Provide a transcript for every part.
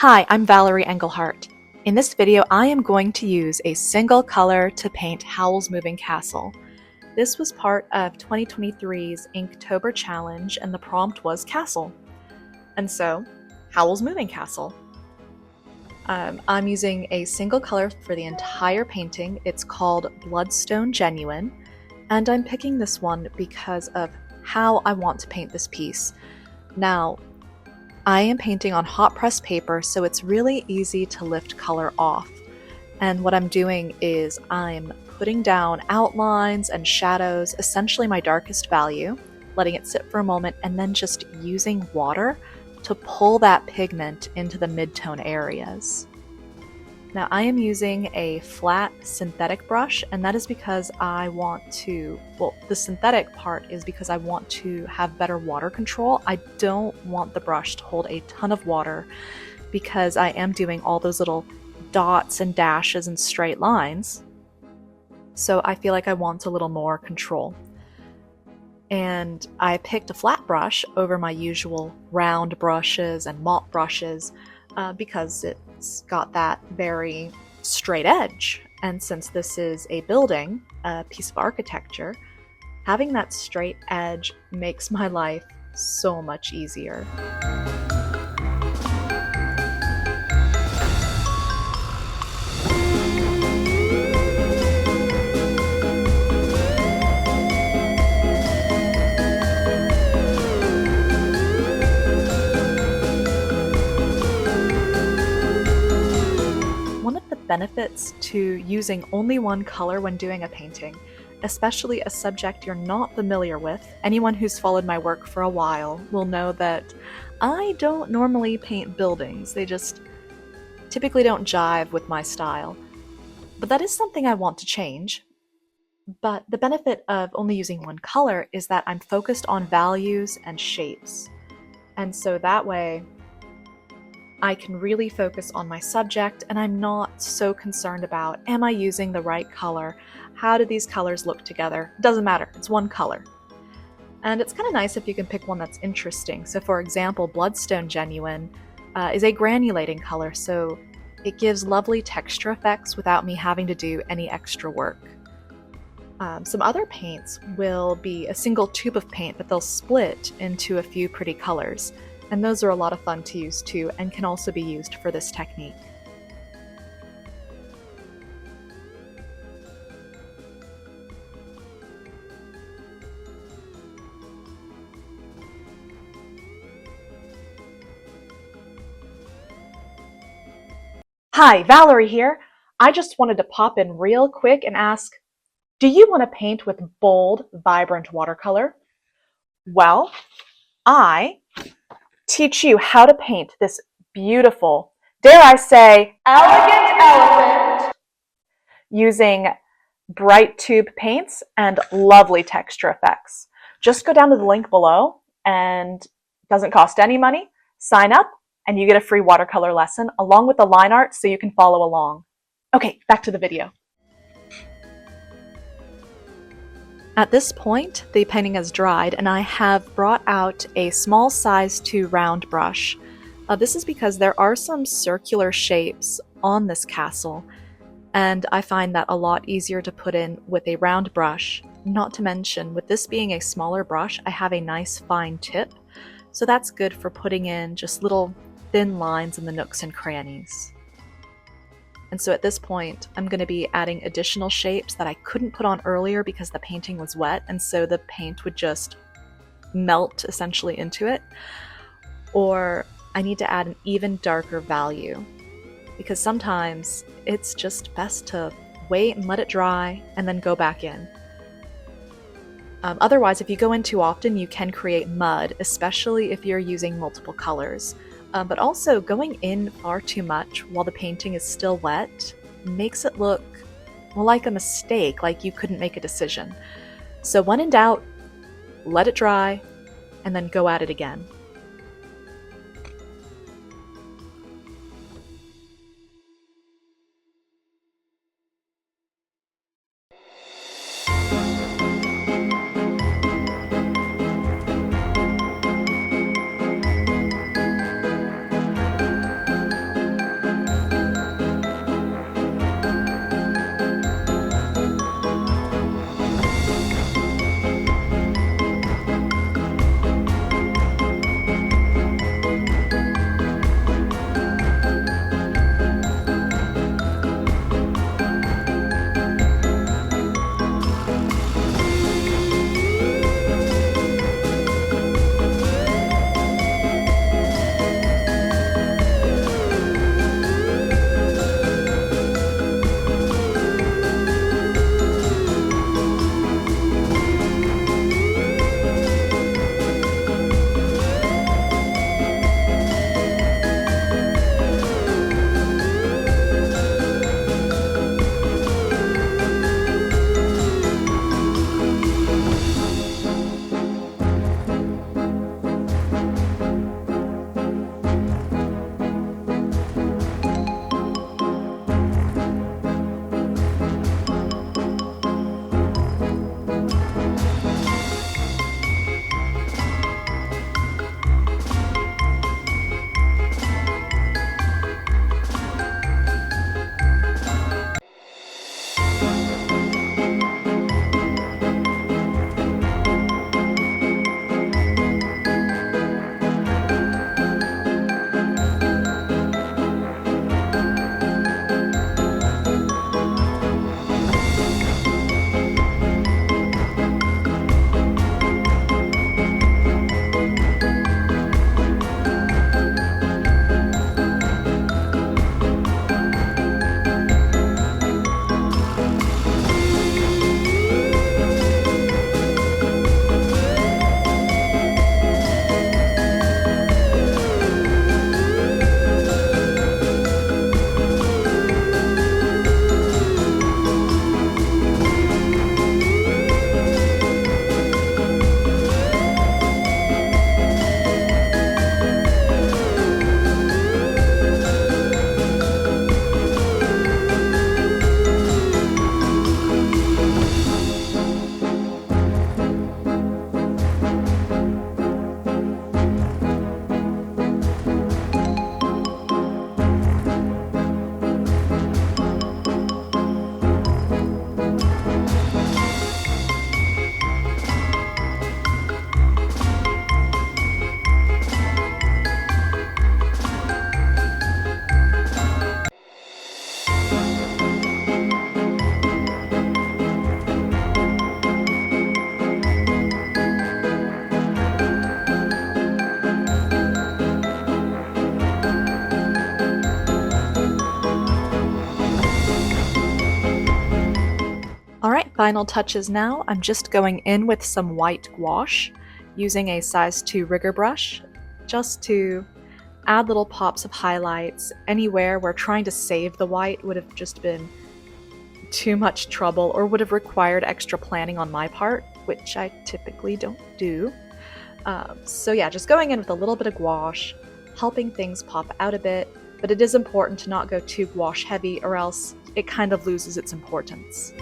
Hi, I'm Valerie Engelhart. In this video, I am going to use a single color to paint Howl's Moving Castle. This was part of 2023's Inktober challenge, and the prompt was castle. And so, Howl's Moving Castle. I'm using a single color for the entire painting. It's called Bloodstone Genuine, and I'm picking this one because of how I want to paint this piece. Now, I am painting on hot press paper, so it's really easy to lift color off. And what I'm doing is I'm putting down outlines and shadows, essentially my darkest value, letting it sit for a moment, and then just using water to pull that pigment into the mid-tone areas. Now I am using a flat synthetic brush, and that is because I want to, the synthetic part is because I want to have better water control. I don't want the brush to hold a ton of water because I am doing all those little dots and dashes and straight lines. So I feel like I want a little more control. And I picked a flat brush over my usual round brushes and mop brushes because it's got that very straight edge. And since this is a building, a piece of architecture, having that straight edge makes my life so much easier. One of the benefits to using only one color when doing a painting, especially a subject you're not familiar with, anyone who's followed my work for a while will know that I don't normally paint buildings. They just typically don't jive with my style. But that is something I want to change. But the benefit of only using one color is that I'm focused on values and shapes. And so that way, I can really focus on my subject, and I'm not so concerned about, am I using the right color? How do these colors look together? Doesn't matter, it's one color. And it's kind of nice if you can pick one that's interesting. So for example, Bloodstone Genuine is a granulating color, so it gives lovely texture effects without me having to do any extra work. Some other paints will be a single tube of paint, but they'll split into a few pretty colors. And those are a lot of fun to use too, and can also be used for this technique. Hi, Valerie here. I just wanted to pop in real quick and ask, do you want to paint with bold, vibrant watercolor? Well, I teach you how to paint this beautiful, dare I say, elegant elephant using bright tube paints and lovely texture effects. Just go down to the link below, and it doesn't cost any money. Sign up and you get a free watercolor lesson along with the line art so you can follow along. Okay, back to the video. At this point, the painting has dried, and I have brought out a small size 2 round brush. This is because there are some circular shapes on this castle, and I find that a lot easier to put in with a round brush. Not to mention, with this being a smaller brush, I have a nice fine tip, so that's good for putting in just little thin lines in the nooks and crannies. And so at this point, I'm going to be adding additional shapes that I couldn't put on earlier because the painting was wet, and so the paint would just melt essentially into it. Or I need to add an even darker value, because sometimes it's just best to wait and let it dry and then go back in. Otherwise, if you go in too often, you can create mud, especially if you're using multiple colors. But also, going in far too much while the painting is still wet makes it look, well, like a mistake, like you couldn't make a decision. So when in doubt, let it dry and then go at it again. Final touches now, I'm just going in with some white gouache using a size 2 rigger brush just to add little pops of highlights anywhere where trying to save the white would have just been too much trouble or would have required extra planning on my part, which I typically don't do. So yeah, just going in with a little bit of gouache, helping things pop out a bit, but it is important to not go too gouache heavy or else it kind of loses its importance.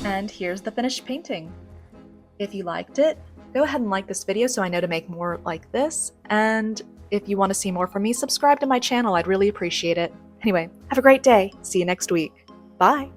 And here's the finished painting. If you liked it, go ahead and like this video so I know to make more like this, and if you want to see more from me, subscribe to my channel. I'd really appreciate it. Anyway, have a great day. See you next week. Bye!